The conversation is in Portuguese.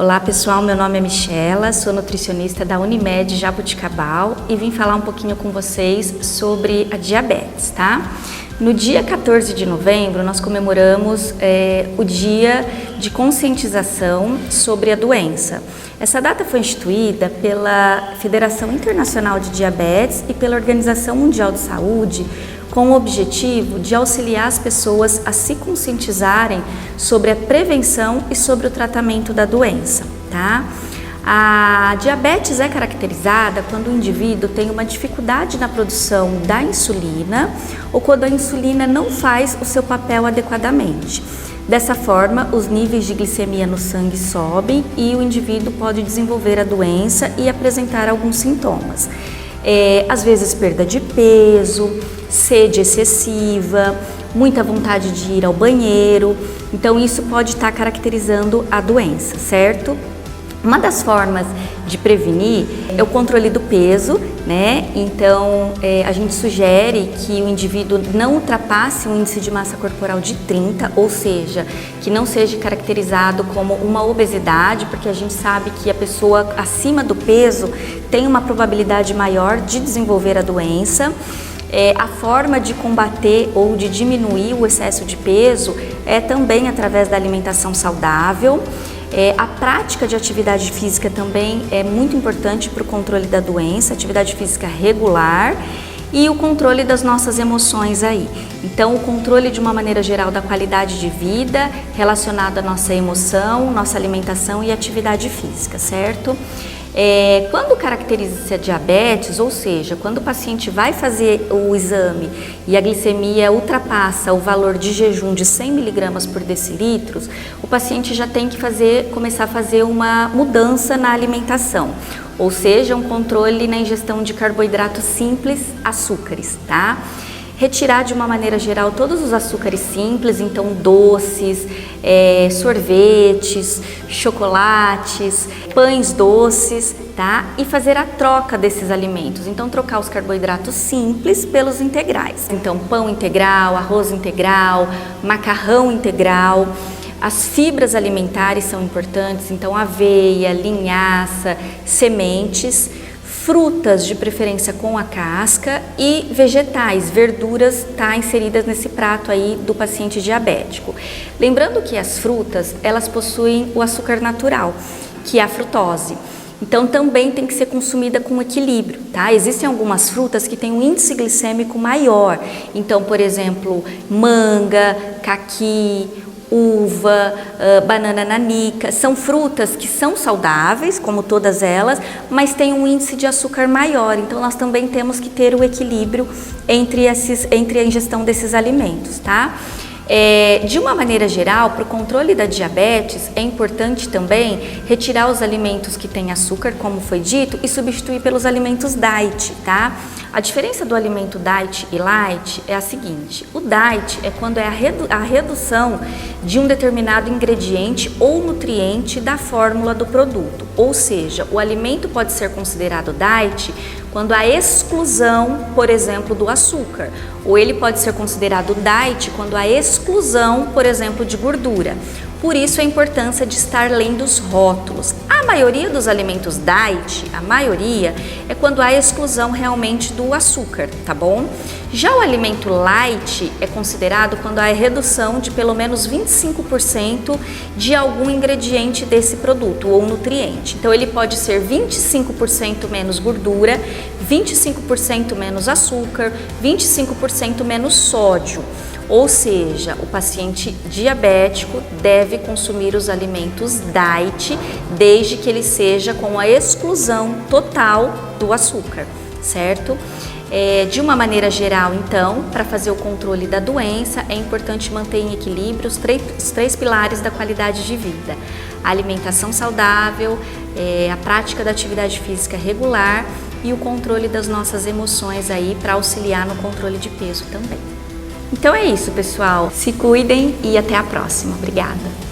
Olá pessoal, meu nome é Michela, sou nutricionista da Unimed Jaboticabal e vim falar um pouquinho com vocês sobre a diabetes, tá? No dia 14 de novembro nós comemoramos o dia de conscientização sobre a doença. Essa data foi instituída pela Federação Internacional de Diabetes e pela Organização Mundial de Saúde com o objetivo de auxiliar as pessoas a se conscientizarem sobre a prevenção e sobre o tratamento da doença, tá? A diabetes é caracterizada quando o indivíduo tem uma dificuldade na produção da insulina ou quando a insulina não faz o seu papel adequadamente. Dessa forma, os níveis de glicemia no sangue sobem e o indivíduo pode desenvolver a doença e apresentar alguns sintomas. Às vezes perda de peso, sede excessiva, muita vontade de ir ao banheiro, então isso pode estar caracterizando a doença, certo? Uma das formas de prevenir é o controle do peso, né? Então a gente sugere que o indivíduo não ultrapasse um índice de massa corporal de 30, ou seja, que não seja caracterizado como uma obesidade, porque a gente sabe que a pessoa acima do peso tem uma probabilidade maior de desenvolver a doença. A forma de combater ou de diminuir o excesso de peso é também através da alimentação saudável. A prática de atividade física também é muito importante para o controle da doença, atividade física regular e o controle das nossas emoções aí. Então, o controle de uma maneira geral da qualidade de vida relacionado à nossa emoção, nossa alimentação e atividade física, certo? Quando caracteriza-se a diabetes, ou seja, quando o paciente vai fazer o exame e a glicemia ultrapassa o valor de jejum de 100 mg por decilitros, o paciente já tem que começar a fazer uma mudança na alimentação, ou seja, um controle na ingestão de carboidratos simples, açúcares, tá? Retirar de uma maneira geral todos os açúcares simples, então doces, sorvetes, chocolates, pães doces, tá? E fazer a troca desses alimentos, então trocar os carboidratos simples pelos integrais. Então pão integral, arroz integral, macarrão integral. As fibras alimentares são importantes, então aveia, linhaça, sementes, frutas de preferência com a casca e vegetais, verduras inseridas nesse prato aí do paciente diabético. Lembrando que as frutas, elas possuem o açúcar natural, que é a frutose. Então também tem que ser consumida com equilíbrio, tá? Existem algumas frutas que têm um índice glicêmico maior. Então, por exemplo, manga, caqui, uva, banana nanica, são frutas que são saudáveis, como todas elas, mas têm um índice de açúcar maior, então nós também temos que ter o equilíbrio entre a ingestão desses alimentos, tá? De uma maneira geral, para o controle da diabetes, é importante também retirar os alimentos que têm açúcar, como foi dito, e substituir pelos alimentos diet, tá? A diferença do alimento diet e light é a seguinte: o diet é quando é a redução de um determinado ingrediente ou nutriente da fórmula do produto, ou seja, o alimento pode ser considerado diet quando há exclusão, por exemplo, do açúcar, ou ele pode ser considerado diet quando há exclusão, por exemplo, de gordura. Por isso a importância de estar lendo os rótulos. A maioria dos alimentos diet, a maioria, é quando há exclusão realmente do açúcar, tá bom? Já o alimento light é considerado quando há redução de pelo menos 25% de algum ingrediente desse produto ou nutriente. Então ele pode ser 25% menos gordura, 25% menos açúcar, 25% menos sódio. Ou seja, o paciente diabético deve consumir os alimentos diet desde que ele seja com a exclusão total do açúcar, certo? De uma maneira geral, então, para fazer o controle da doença, é importante manter em equilíbrio os três pilares da qualidade de vida: a alimentação saudável, a prática da atividade física regular e o controle das nossas emoções aí para auxiliar no controle de peso também. Então é isso, pessoal. Se cuidem e até a próxima. Obrigada!